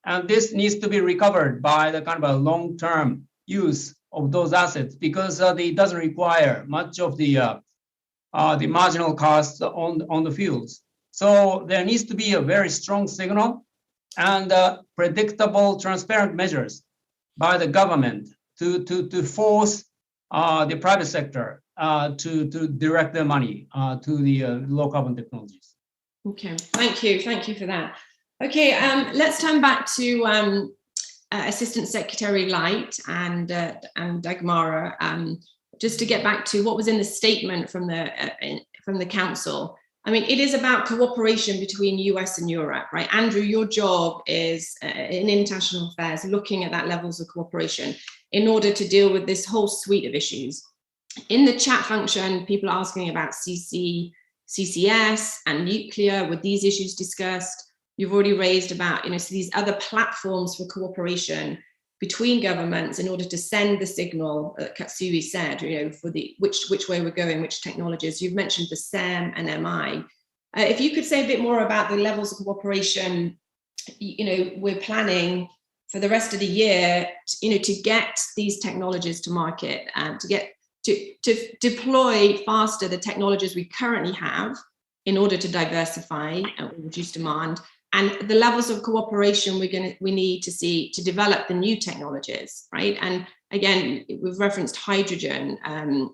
And this needs to be recovered by the kind of a long-term use of those assets because it doesn't require much of the marginal costs on the fuels. So there needs to be a very strong signal and predictable, transparent measures by the government to force the private sector to direct their money to the low carbon technologies. Okay, thank you for that. Okay, let's turn back to Assistant Secretary Light and Dagmara, just to get back to what was in the statement from the Council. I mean, it is about cooperation between US and Europe, right? Andrew, your job is in international affairs, looking at that levels of cooperation in order to deal with this whole suite of issues. In the chat function, people are asking about CCS and nuclear. Were these issues discussed? You've already raised about, so these other platforms for cooperation between governments in order to send the signal that Katsui said, for the which way we're going, which technologies. You've mentioned the SEM and MI. If you could say a bit more about the levels of cooperation, we're planning for the rest of the year, to get these technologies to market and to deploy faster the technologies we currently have in order to diversify and reduce demand, and the levels of cooperation we need to see to develop the new technologies, right? And again, we've referenced hydrogen, and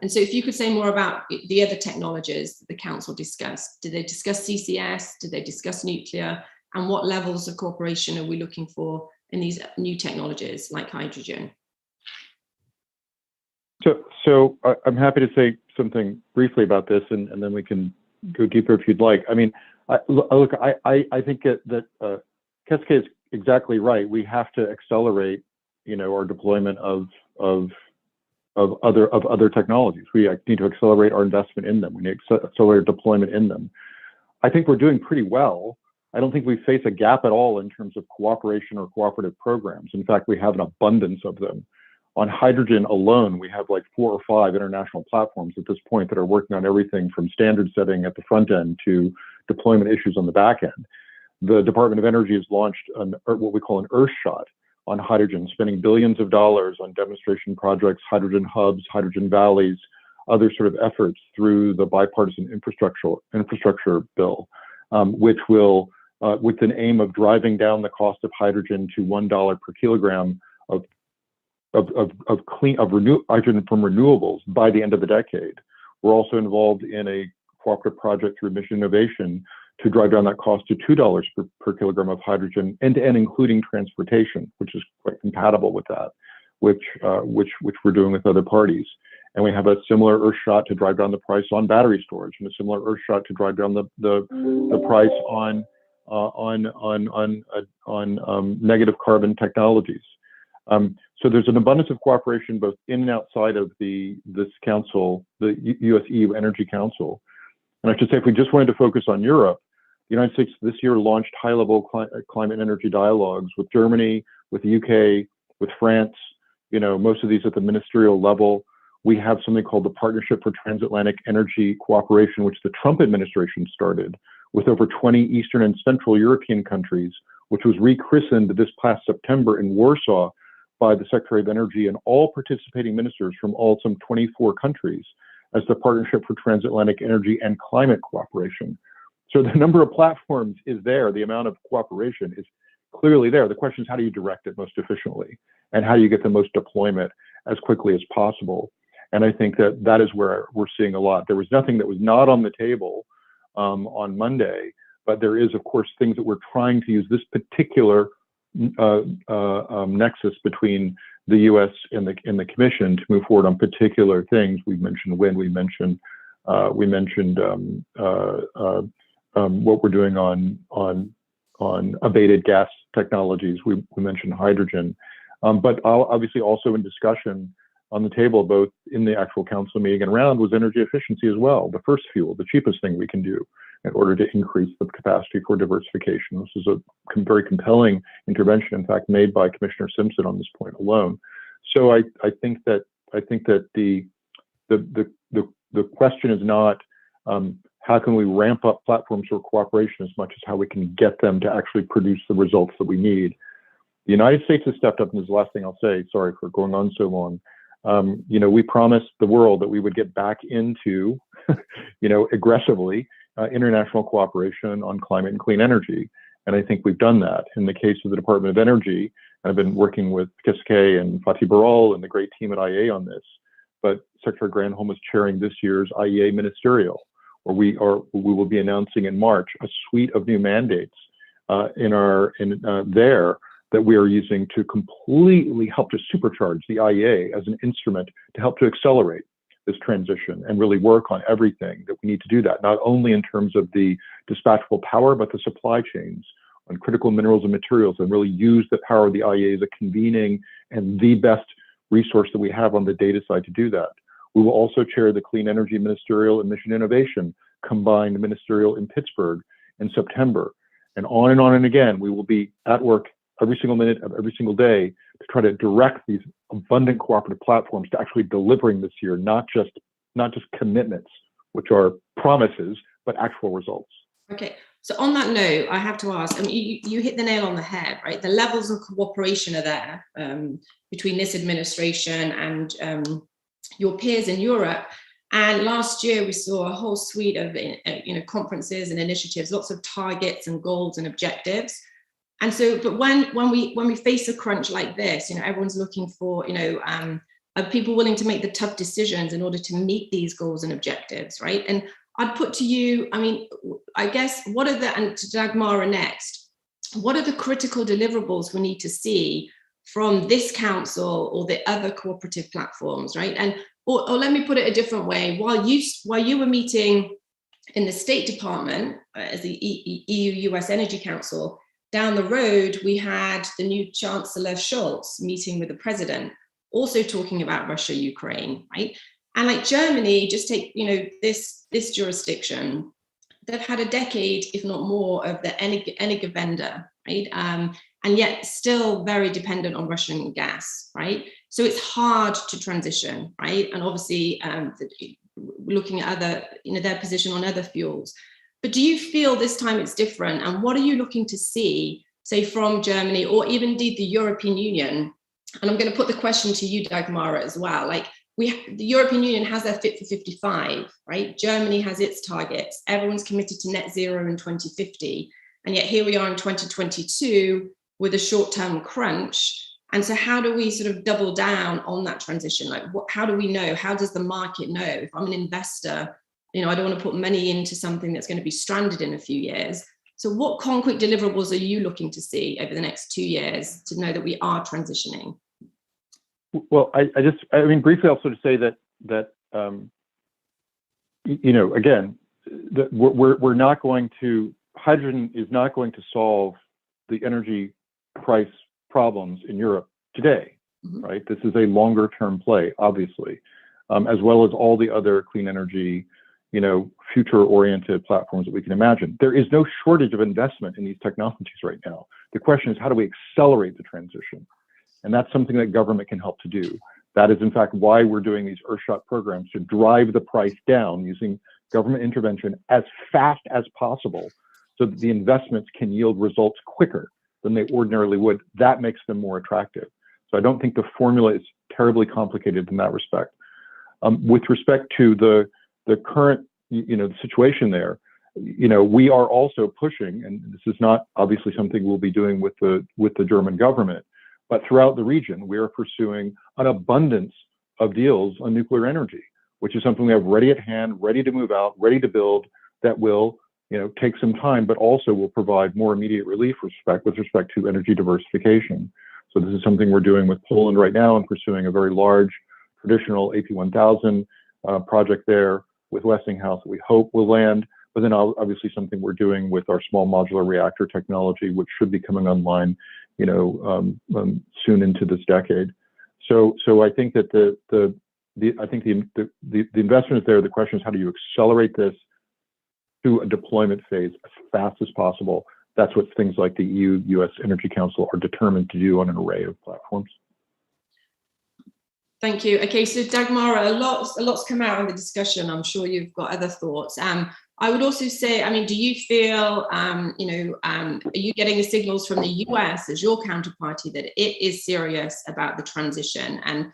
so if you could say more about the other technologies that the Council discussed. Did they discuss CCS? Did they discuss nuclear? And what levels of cooperation are we looking for in these new technologies like hydrogen? So I'm happy to say something briefly about this, and then we can go deeper if you'd like. I mean, I think that Keisuke is exactly right. We have to accelerate, our deployment of other technologies. We need to accelerate our investment in them. We need to accelerate deployment in them. I think we're doing pretty well. I don't think we face a gap at all in terms of cooperation or cooperative programs. In fact, we have an abundance of them. On hydrogen alone, we have like 4 or 5 international platforms at this point that are working on everything from standard setting at the front end to deployment issues on the back end. The Department of Energy has launched what we call an Earthshot on hydrogen, spending billions of dollars on demonstration projects, hydrogen hubs, hydrogen valleys, other sort of efforts through the bipartisan infrastructure bill, which will, with an aim of driving down the cost of hydrogen to $1 per kilogram of hydrogen from renewables by the end of the decade. We're also involved in a cooperative project through Mission Innovation to drive down that cost to $2 per kilogram of hydrogen, end-to-end, including transportation, which is quite compatible with that, which we're doing with other parties. And we have a similar Earthshot to drive down the price on battery storage, and a similar Earthshot to drive down the price on on negative carbon technologies. So there's an abundance of cooperation both in and outside of this council, the US-EU Energy Council. And I should say, if we just wanted to focus on Europe, the United States this year launched high-level climate and energy dialogues with Germany, with the UK, with France, most of these at the ministerial level. We have something called the Partnership for Transatlantic Energy Cooperation, which the Trump administration started with over 20 Eastern and Central European countries, which was rechristened this past September in Warsaw by the Secretary of Energy and all participating ministers from some 24 countries as the Partnership for Transatlantic Energy and Climate Cooperation. So the number of platforms is there. The amount of cooperation is clearly there. The question is, how do you direct it most efficiently? And how do you get the most deployment as quickly as possible? And I think that is where we're seeing a lot. There was nothing that was not on the table on Monday, but there is, of course, things that we're trying to use this particular nexus between the U.S. and the Commission to move forward on particular things. We mentioned wind. We mentioned what we're doing on abated gas technologies. We mentioned hydrogen, but obviously also in discussion on the table, both in the actual council meeting and around, was energy efficiency as well. The first fuel, the cheapest thing we can do in order to increase the capacity for diversification. This is a very compelling intervention, in fact, made by Commissioner Simpson on this point alone. So I think that the question is not how can we ramp up platforms for cooperation as much as how we can get them to actually produce the results that we need. The United States has stepped up, and this is the last thing I'll say. Sorry for going on so long. We promised the world that we would get back into, aggressively international cooperation on climate and clean energy. And I think we've done that. In the case of the Department of Energy, I've been working with Kiske and Fatih Birol and the great team at IEA on this, but Secretary Granholm is chairing this year's IEA Ministerial, where we will be announcing in March a suite of new mandates there that we are using to completely help to supercharge the IEA as an instrument to help to accelerate this transition and really work on everything that we need to do that, not only in terms of the dispatchable power, but the supply chains on critical minerals and materials, and really use the power of the IEA as a convening and the best resource that we have on the data side to do that. We will also chair the Clean Energy Ministerial and Mission Innovation combined ministerial in Pittsburgh in September. And on and again, we will be at work every single minute of every single day to try to direct these abundant cooperative platforms to actually delivering this year, not just commitments, which are promises, but actual results. Okay, so on that note, I have to ask, you hit the nail on the head, right? The levels of cooperation are there between this administration and your peers in Europe. And last year we saw a whole suite of conferences and initiatives, lots of targets and goals and objectives. And so, but when we face a crunch like this, everyone's looking for, are people willing to make the tough decisions in order to meet these goals and objectives, right? And I'd put to you, I guess, and to Dagmara next, what are the critical deliverables we need to see from this council or the other cooperative platforms, right? And or let me put it a different way. While you were meeting in the State Department as the EU-US Energy Council, down the road, we had the new Chancellor Scholz meeting with the president, also talking about Russia, Ukraine, right? And like Germany, just take, this jurisdiction, they've had a decade, if not more, of the Energiewende, right? And yet still very dependent on Russian gas, right? So it's hard to transition, right? And obviously looking at their position on other fuels. But do you feel this time it's different? And what are you looking to see, say, from Germany or even indeed the European Union? And I'm going to put the question to you, Dagmara, as well. Like the European Union has their Fit for 55, right? Germany has its targets. Everyone's committed to net zero in 2050. And yet here we are in 2022 with a short-term crunch. And so how do we sort of double down on that transition? Like how do we know? How does the market know? If I'm an investor, I don't want to put money into something that's going to be stranded in a few years. So what concrete deliverables are you looking to see over the next 2 years to know that we are transitioning? Well, briefly, I'll sort of say that again, we're not going to hydrogen is not going to solve the energy price problems in Europe today, right? This is a longer term play, obviously, as well as all the other clean energy, future oriented platforms that we can imagine. There is no shortage of investment in these technologies right now. The question is, how do we accelerate the transition? And that's something that government can help to do. That is, in fact, why we're doing these Earthshot programs, to drive the price down using government intervention as fast as possible so that the investments can yield results quicker than they ordinarily would. That makes them more attractive. So I don't think the formula is terribly complicated in that respect. With respect to the current, the situation there, we are also pushing, and this is not obviously something we'll be doing with the German government, but throughout the region, we are pursuing an abundance of deals on nuclear energy, which is something we have ready at hand, ready to move out, ready to build, that will, take some time, but also will provide more immediate relief with respect to energy diversification. So this is something we're doing with Poland right now and pursuing a very large traditional AP1000 project there with Westinghouse that we hope will land, but then obviously something we're doing with our small modular reactor technology, which should be coming online, soon into this decade. So I think that the investment is there. The question is, how do you accelerate this to a deployment phase as fast as possible? That's what things like the EU-US Energy Council are determined to do on an array of platforms. Thank you. Okay, so Dagmara, a lot's come out in the discussion. I'm sure you've got other thoughts. I would also say, do you feel, are you getting the signals from the US as your counterparty that it is serious about the transition and,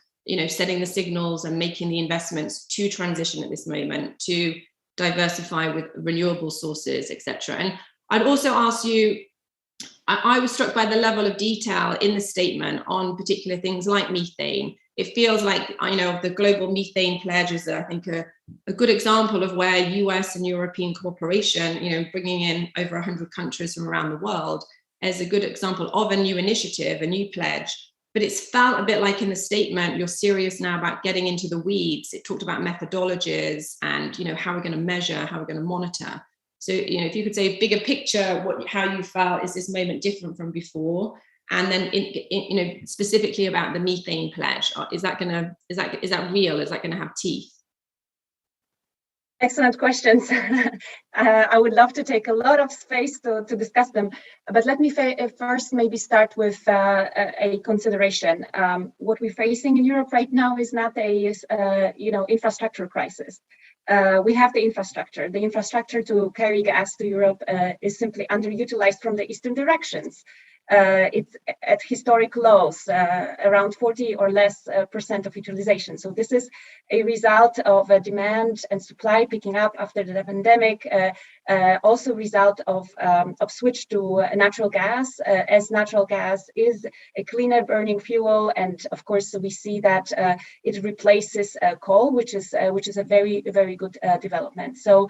setting the signals and making the investments to transition at this moment, to diversify with renewable sources, etc.? And I'd also ask you, I was struck by the level of detail in the statement on particular things like methane. It feels like, the global methane pledge is, I think, a good example of where US and European cooperation, bringing in over 100 countries from around the world, is a good example of a new initiative, a new pledge. But it's felt a bit like in the statement, you're serious now about getting into the weeds. It talked about methodologies and, how we're going to measure, how we're going to monitor. So, if you could say bigger picture, how you felt, is this moment different from before? And then, specifically about the methane pledge, is that real? Is that going to have teeth? Excellent questions. I would love to take a lot of space to discuss them, but let me first maybe start with a consideration. What we're facing in Europe right now is not a infrastructure crisis. We have the infrastructure. The infrastructure to carry gas to Europe is simply underutilized from the eastern directions. It's at historic lows, around 40 or less % of utilization. So this is a result of demand and supply picking up after the pandemic, also result of switch to natural gas, as natural gas is a cleaner burning fuel. And of course, we see that it replaces coal, which is a very, very good development. So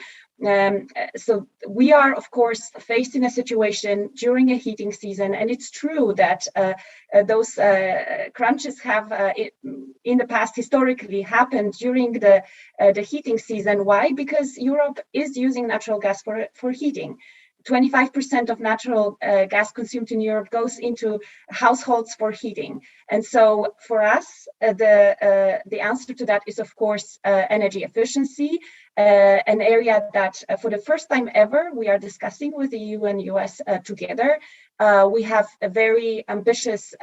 we are, of course, facing a situation during a heating season, and it's true that those crunches have in the past historically happened during the heating season. Why? Because Europe is using natural gas for heating. 25% of natural gas consumed in Europe goes into households for heating. And so for us, the answer to that is, of course, energy efficiency, an area that for the first time ever, we are discussing with the EU and US together. We have a very ambitious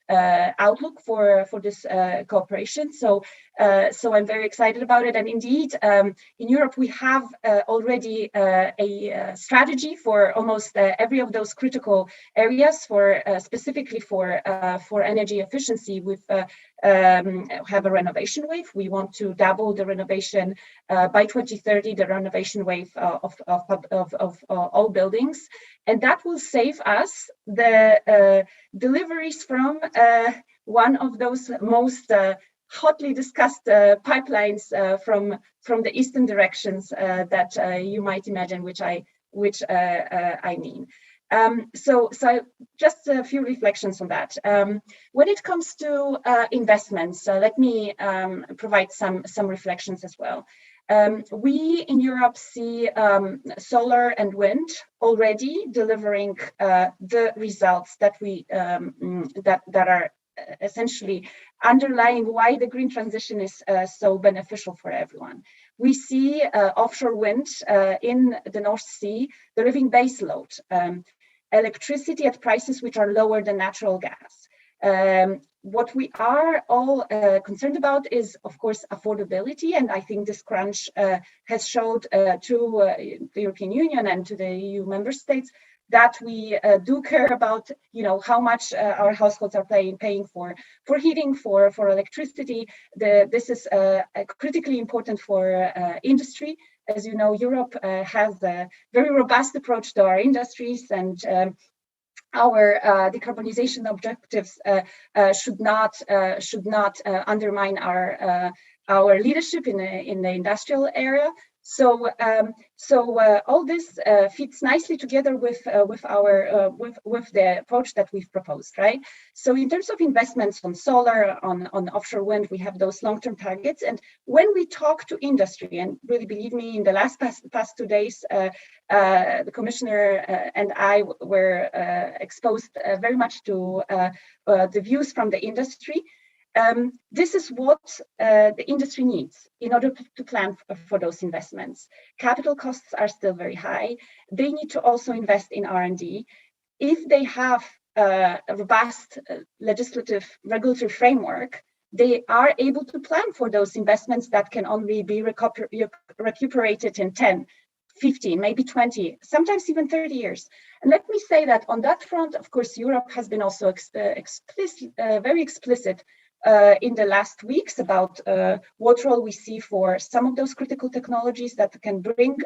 outlook for this cooperation. So I'm very excited about it. And indeed, in Europe, we have already a strategy for almost every of those critical areas, for specifically for energy efficiency. We have a renovation wave. We want to double the renovation by 2030, the renovation wave of all buildings. And that will save us the deliveries from one of those most hotly discussed pipelines from the eastern directions that you might imagine, which I mean. So just a few reflections on that. When it comes to investments, let me provide some reflections as well. We in Europe see solar and wind already delivering the results that we that are essentially underlying why the green transition is so beneficial for everyone. We see offshore wind in the North Sea delivering base load, electricity at prices which are lower than natural gas. What we are all concerned about is, of course, affordability. And I think this crunch has showed to the European Union and to the EU member states that we do care about, how much our households are paying for heating, for electricity. This is critically important for industry. As you know, Europe has a very robust approach to our industries, and our decarbonization objectives should not undermine our leadership in the industrial area. So all this fits nicely together with the approach that we've proposed, right? So in terms of investments on solar, on offshore wind, we have those long-term targets. And when we talk to industry, and really believe me, in the past 2 days, the commissioner and I were exposed very much to the views from the industry. This is what the industry needs in order to plan for those investments. Capital costs are still very high. They need to also invest in R&D. If they have a robust legislative regulatory framework, they are able to plan for those investments that can only be recuperated in 10, 15, maybe 20, sometimes even 30 years. And let me say that on that front, of course, Europe has been also very explicit in the last weeks about what role we see for some of those critical technologies that can bring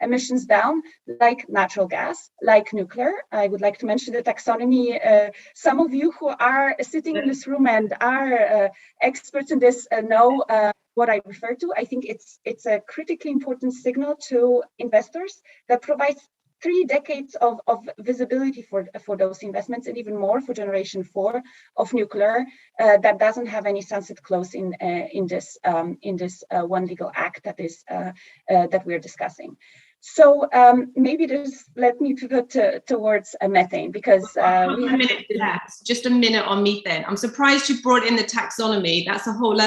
emissions down, like natural gas, like nuclear. I would like to mention the taxonomy. Some of you who are sitting in this room and are experts in this know what I refer to. I think it's a critically important signal to investors that provides 3 decades of visibility for those investments, and even more for generation 4 of nuclear that doesn't have any sunset clause in this one legal act that we're discussing. So maybe let me pivot towards methane, because we have just a minute on methane. I'm surprised you brought in the taxonomy. That's a whole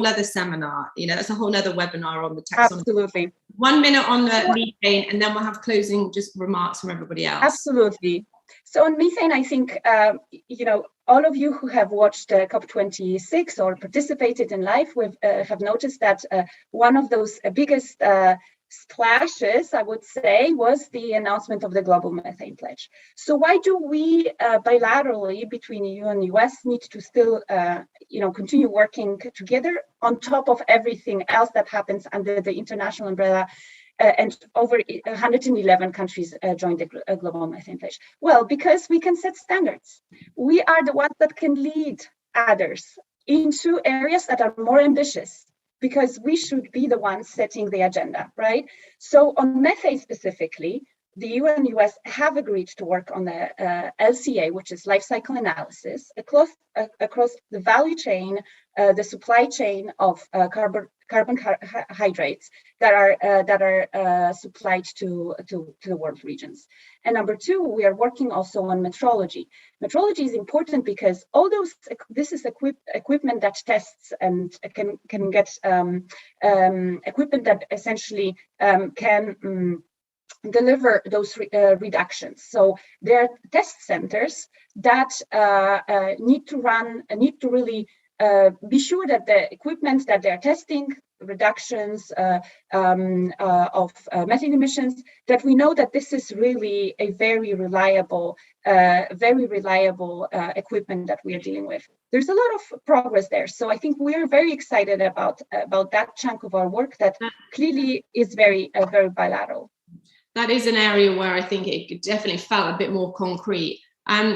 other seminar. That's a whole other webinar on the taxonomy. Absolutely. 1 minute on the methane, and then we'll have closing just remarks from everybody else. Absolutely. So on methane, I think all of you who have watched COP26 or participated in live have noticed that one of those biggest splashes, I would say, was the announcement of the global methane pledge. So why do we bilaterally between EU and US need to still continue working together on top of everything else that happens under the international umbrella? And over 111 countries joined the global methane pledge. Well, because we can set standards. We are the ones that can lead others into areas that are more ambitious, because we should be the ones setting the agenda, right? So on methane specifically, the EU and US have agreed to work on the LCA, which is life cycle analysis, across the value chain, the supply chain of carbohydrates that are supplied to the world regions. And number 2, we are working also on metrology. Metrology is important because this is equipment that tests and can get equipment that essentially can deliver those reductions. So there are test centers that need to really be sure that the equipment that they're testing, reductions of methane emissions, that we know that this is really a very reliable equipment that we are dealing with. There's a lot of progress there. So I think we are very excited about that chunk of our work that clearly is very bilateral. That is an area where I think it definitely felt a bit more concrete.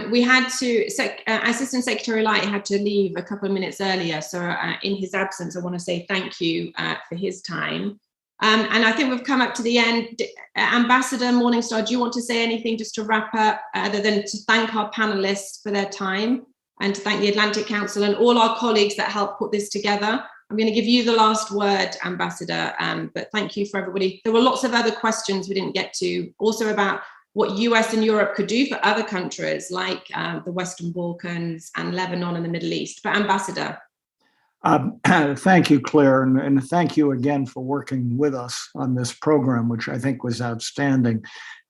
We had to, Assistant Secretary Light had to leave a couple of minutes earlier. So in his absence, I want to say thank you for his time. And I think we've come up to the end. Ambassador Morningstar, do you want to say anything just to wrap up, other than to thank our panelists for their time and to thank the Atlantic Council and all our colleagues that helped put this together? I'm going to give you the last word, Ambassador, but thank you for everybody. There were lots of other questions we didn't get to, also about what US and Europe could do for other countries like the Western Balkans and Lebanon and the Middle East. But Ambassador. Thank you, Claire, and thank you again for working with us on this program, which I think was outstanding.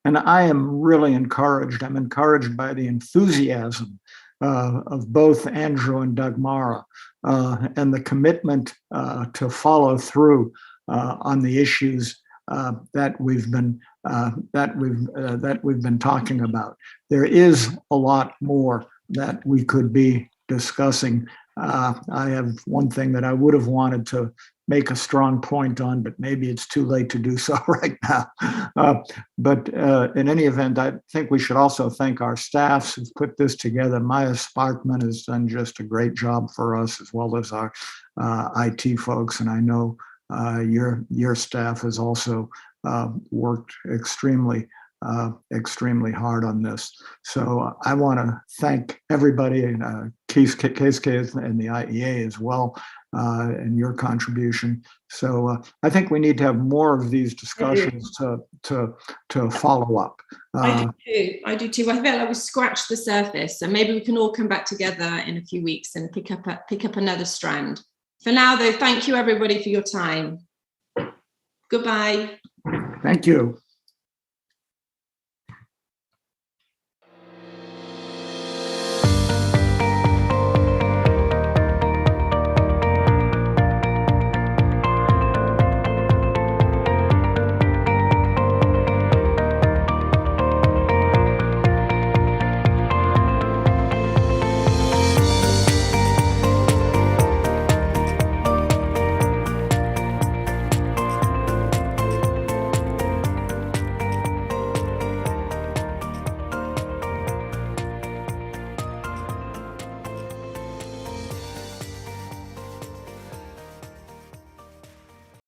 And I am really encouraged. I'm encouraged by the enthusiasm of both Andrew and Dagmara and the commitment to follow through on the issues that we've been talking about. There is a lot more that we could be discussing. I have one thing that I would have wanted to make a strong point on, but maybe it's too late to do so right now. But in any event, I think we should also thank our staffs who've put this together. Maya Sparkman has done just a great job for us, as well as our IT folks. And I know your staff has also worked extremely hard on this. So I want to thank everybody, KSK and the IEA as well, and your contribution. So I think we need to have more of these discussions to follow up. I do too. I feel like we scratched the surface, so maybe we can all come back together in a few weeks and pick up another strand. For now, though, thank you everybody for your time. Goodbye. Thank you.